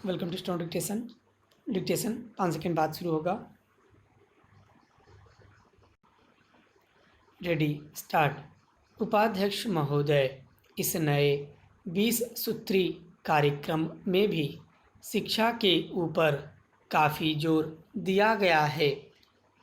Welcome to stone dictation. Dictation 5 second बाद शुरू होगा। Ready start. उपाध्यक्ष महोदय, इस नए 20 सूत्री कार्यक्रम में भी शिक्षा के ऊपर काफ़ी जोर दिया गया है।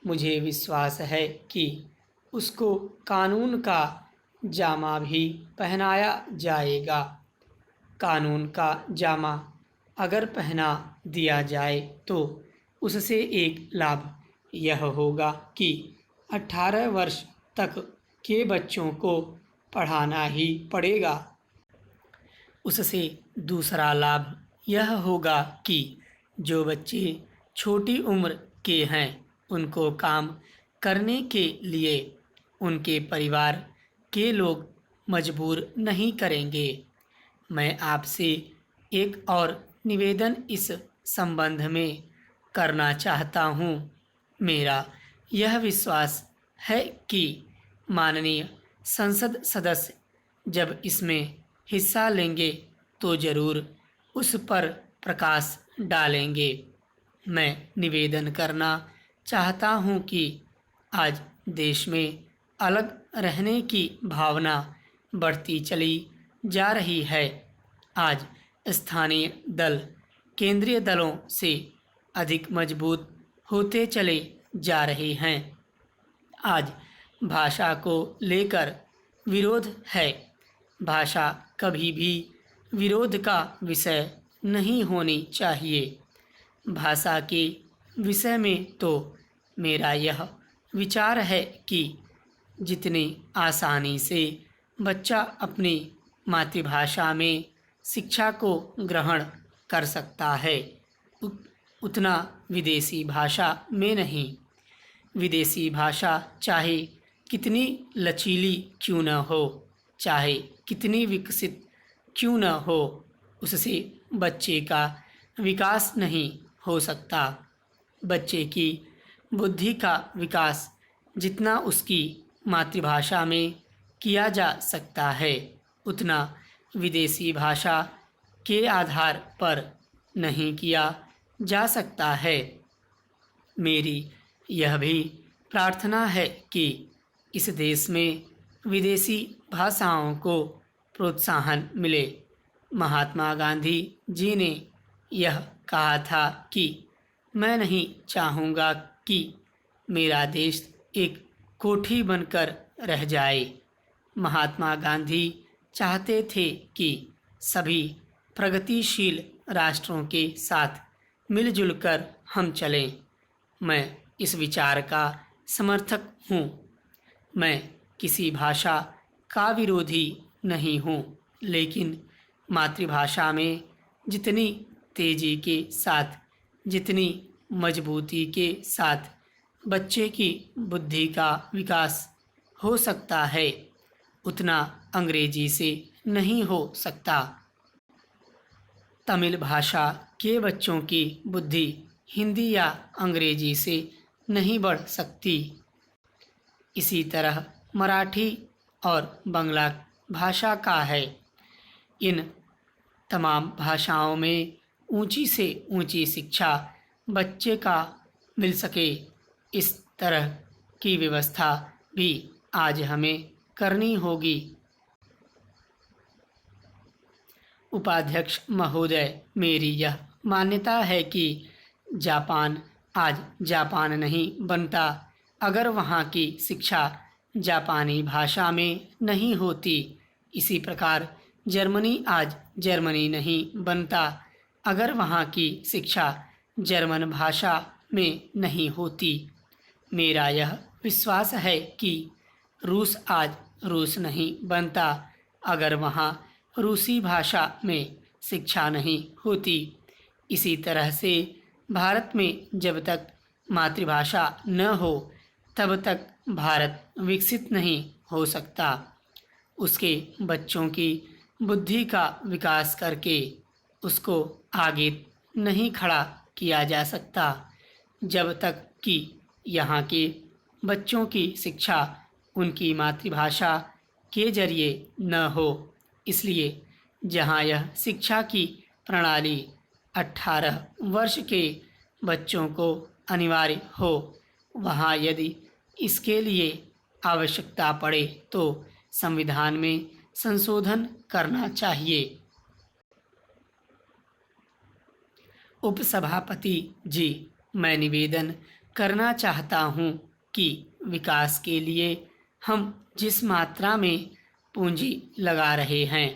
मुझे विश्वास है कि उसको कानून का जामा भी पहनाया जाएगा। कानून का जामा अगर पहना दिया जाए तो उससे एक लाभ यह होगा कि 18 वर्ष तक के बच्चों को पढ़ाना ही पड़ेगा। उससे दूसरा लाभ यह होगा कि जो बच्चे छोटी उम्र के हैं उनको काम करने के लिए उनके परिवार के लोग मजबूर नहीं करेंगे। मैं आपसे एक और निवेदन इस संबंध में करना चाहता हूँ। मेरा यह विश्वास है कि माननीय संसद सदस्य जब इसमें हिस्सा लेंगे तो ज़रूर उस पर प्रकाश डालेंगे। मैं निवेदन करना चाहता हूँ कि आज देश में अलग रहने की भावना बढ़ती चली जा रही है। आज स्थानीय दल केंद्रीय दलों से अधिक मजबूत होते चले जा रहे हैं। आज भाषा को लेकर विरोध है। भाषा कभी भी विरोध का विषय नहीं होनी चाहिए। भाषा के विषय में तो मेरा यह विचार है कि जितनी आसानी से बच्चा अपनी मातृभाषा में शिक्षा को ग्रहण कर सकता है उतना विदेशी भाषा में नहीं। विदेशी भाषा चाहे कितनी लचीली क्यों न हो, चाहे कितनी विकसित क्यों न हो, उससे बच्चे का विकास नहीं हो सकता। बच्चे की बुद्धि का विकास जितना उसकी मातृभाषा में किया जा सकता है उतना विदेशी भाषा के आधार पर नहीं किया जा सकता है। मेरी यह भी प्रार्थना है कि इस देश में विदेशी भाषाओं को प्रोत्साहन मिले। महात्मा गांधी जी ने यह कहा था कि मैं नहीं चाहूँगा कि मेरा देश एक कोठी बनकर रह जाए। महात्मा गांधी चाहते थे कि सभी प्रगतिशील राष्ट्रों के साथ मिलजुल कर हम चलें। मैं इस विचार का समर्थक हूँ। मैं किसी भाषा का विरोधी नहीं हूँ, लेकिन मातृभाषा में जितनी तेज़ी के साथ, जितनी मजबूती के साथ बच्चे की बुद्धि का विकास हो सकता है उतना अंग्रेजी से नहीं हो सकता। तमिल भाषा के बच्चों की बुद्धि हिंदी या अंग्रेजी से नहीं बढ़ सकती। इसी तरह मराठी और बांग्ला भाषा का है। इन तमाम भाषाओं में ऊंची से ऊंची शिक्षा बच्चे का मिल सके, इस तरह की व्यवस्था भी आज हमें करनी होगी। उपाध्यक्ष महोदय, मेरी यह मान्यता है कि जापान आज जापान नहीं बनता अगर वहाँ की शिक्षा जापानी भाषा में नहीं होती। इसी प्रकार जर्मनी आज जर्मनी नहीं बनता अगर वहाँ की शिक्षा जर्मन भाषा में नहीं होती। मेरा यह विश्वास है कि रूस आज रूस नहीं बनता अगर वहाँ रूसी भाषा में शिक्षा नहीं होती। इसी तरह से भारत में जब तक मातृभाषा न हो तब तक भारत विकसित नहीं हो सकता। उसके बच्चों की बुद्धि का विकास करके उसको आगे नहीं खड़ा किया जा सकता जब तक कि यहाँ के बच्चों की शिक्षा उनकी मातृभाषा के जरिए न हो। इसलिए जहाँ यह शिक्षा की प्रणाली 18 वर्ष के बच्चों को अनिवार्य हो, वहाँ यदि इसके लिए आवश्यकता पड़े तो संविधान में संशोधन करना चाहिए। उपसभापति जी, मैं निवेदन करना चाहता हूँ कि विकास के लिए हम जिस मात्रा में पूंजी लगा रहे हैं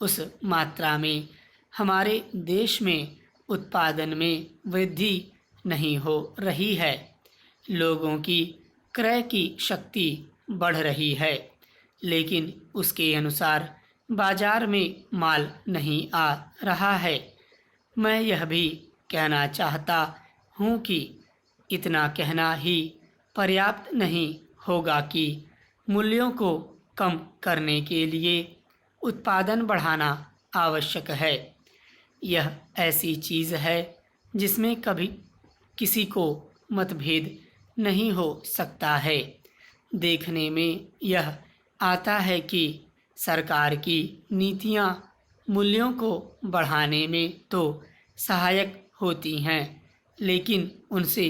उस मात्रा में हमारे देश में उत्पादन में वृद्धि नहीं हो रही है। लोगों की क्रय की शक्ति बढ़ रही है, लेकिन उसके अनुसार बाजार में माल नहीं आ रहा है। मैं यह भी कहना चाहता हूँ कि इतना कहना ही पर्याप्त नहीं होगा कि मूल्यों को कम करने के लिए उत्पादन बढ़ाना आवश्यक है। यह ऐसी चीज़ है जिसमें कभी किसी को मतभेद नहीं हो सकता है। देखने में यह आता है कि सरकार की नीतियाँ मूल्यों को बढ़ाने में तो सहायक होती हैं, लेकिन उनसे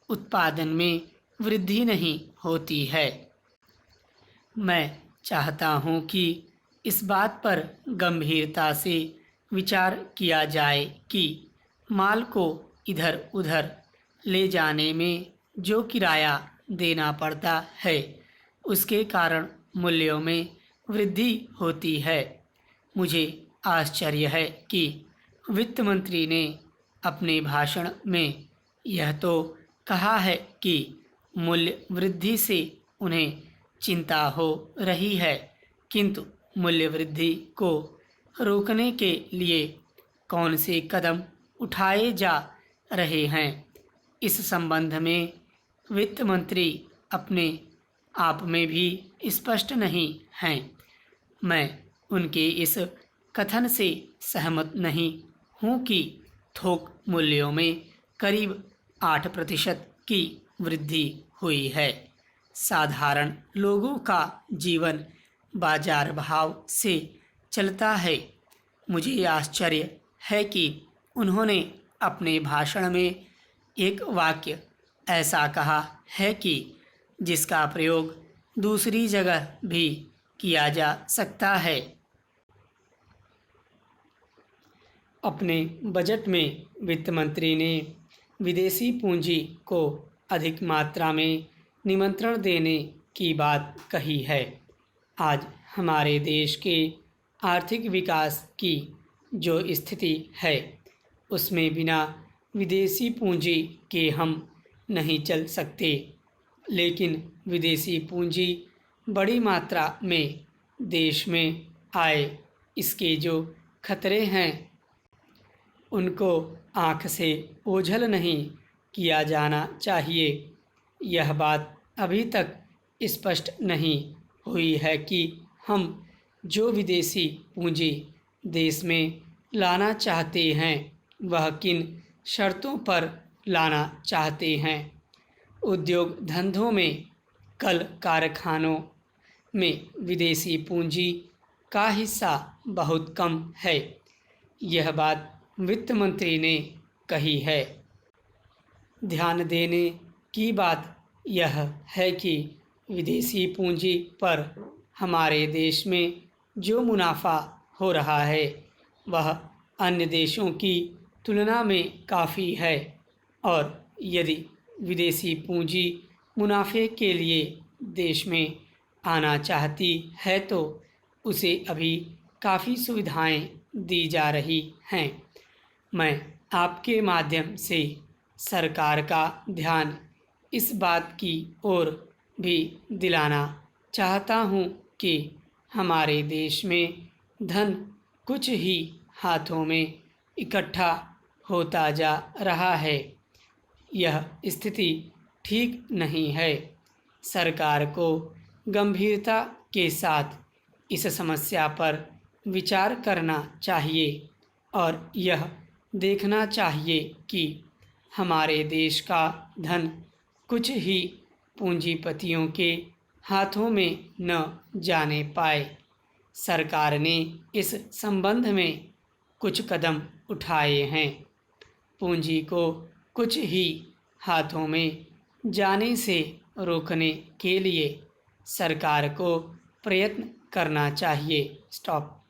उत्पादन में वृद्धि नहीं होती है। मैं चाहता हूँ कि इस बात पर गंभीरता से विचार किया जाए कि माल को इधर उधर ले जाने में जो किराया देना पड़ता है उसके कारण मूल्यों में वृद्धि होती है। मुझे आश्चर्य है कि वित्त मंत्री ने अपने भाषण में यह तो कहा है कि मूल्य वृद्धि से उन्हें चिंता हो रही है, किंतु मूल्य वृद्धि को रोकने के लिए कौन से कदम उठाए जा रहे हैं, इस संबंध में वित्त मंत्री अपने आप में भी स्पष्ट नहीं हैं। मैं उनके इस कथन से सहमत नहीं हूँ कि थोक मूल्यों में करीब 8% की वृद्धि हुई है। साधारण लोगों का जीवन बाजार भाव से चलता है। मुझे आश्चर्य है कि उन्होंने अपने भाषण में एक वाक्य ऐसा कहा है कि जिसका प्रयोग दूसरी जगह भी किया जा सकता है। अपने बजट में वित्त मंत्री ने विदेशी पूंजी को अधिक मात्रा में निमंत्रण देने की बात कही है। आज हमारे देश के आर्थिक विकास की जो स्थिति है उसमें बिना विदेशी पूंजी के हम नहीं चल सकते, लेकिन विदेशी पूंजी बड़ी मात्रा में देश में आए, इसके जो खतरे हैं उनको आँख से ओझल नहीं किया जाना चाहिए। यह बात अभी तक स्पष्ट नहीं हुई है कि हम जो विदेशी पूंजी देश में लाना चाहते हैं वह किन शर्तों पर लाना चाहते हैं। उद्योग धंधों में, कल कारखानों में विदेशी पूंजी का हिस्सा बहुत कम है। यह बात वित्त मंत्री ने कही है। ध्यान देने की बात यह है कि विदेशी पूंजी पर हमारे देश में जो मुनाफा हो रहा है वह अन्य देशों की तुलना में काफ़ी है, और यदि विदेशी पूंजी मुनाफे के लिए देश में आना चाहती है तो उसे अभी काफ़ी सुविधाएं दी जा रही हैं। मैं आपके माध्यम से सरकार का ध्यान इस बात की ओर भी दिलाना चाहता हूँ कि हमारे देश में धन कुछ ही हाथों में इकट्ठा होता जा रहा है। यह स्थिति ठीक नहीं है। सरकार को गंभीरता के साथ इस समस्या पर विचार करना चाहिए और यह देखना चाहिए कि हमारे देश का धन कुछ ही पूंजीपतियों के हाथों में न जाने पाए। सरकार ने इस संबंध में कुछ कदम उठाए हैं। पूंजी को कुछ ही हाथों में जाने से रोकने के लिए सरकार को प्रयत्न करना चाहिए। स्टॉप।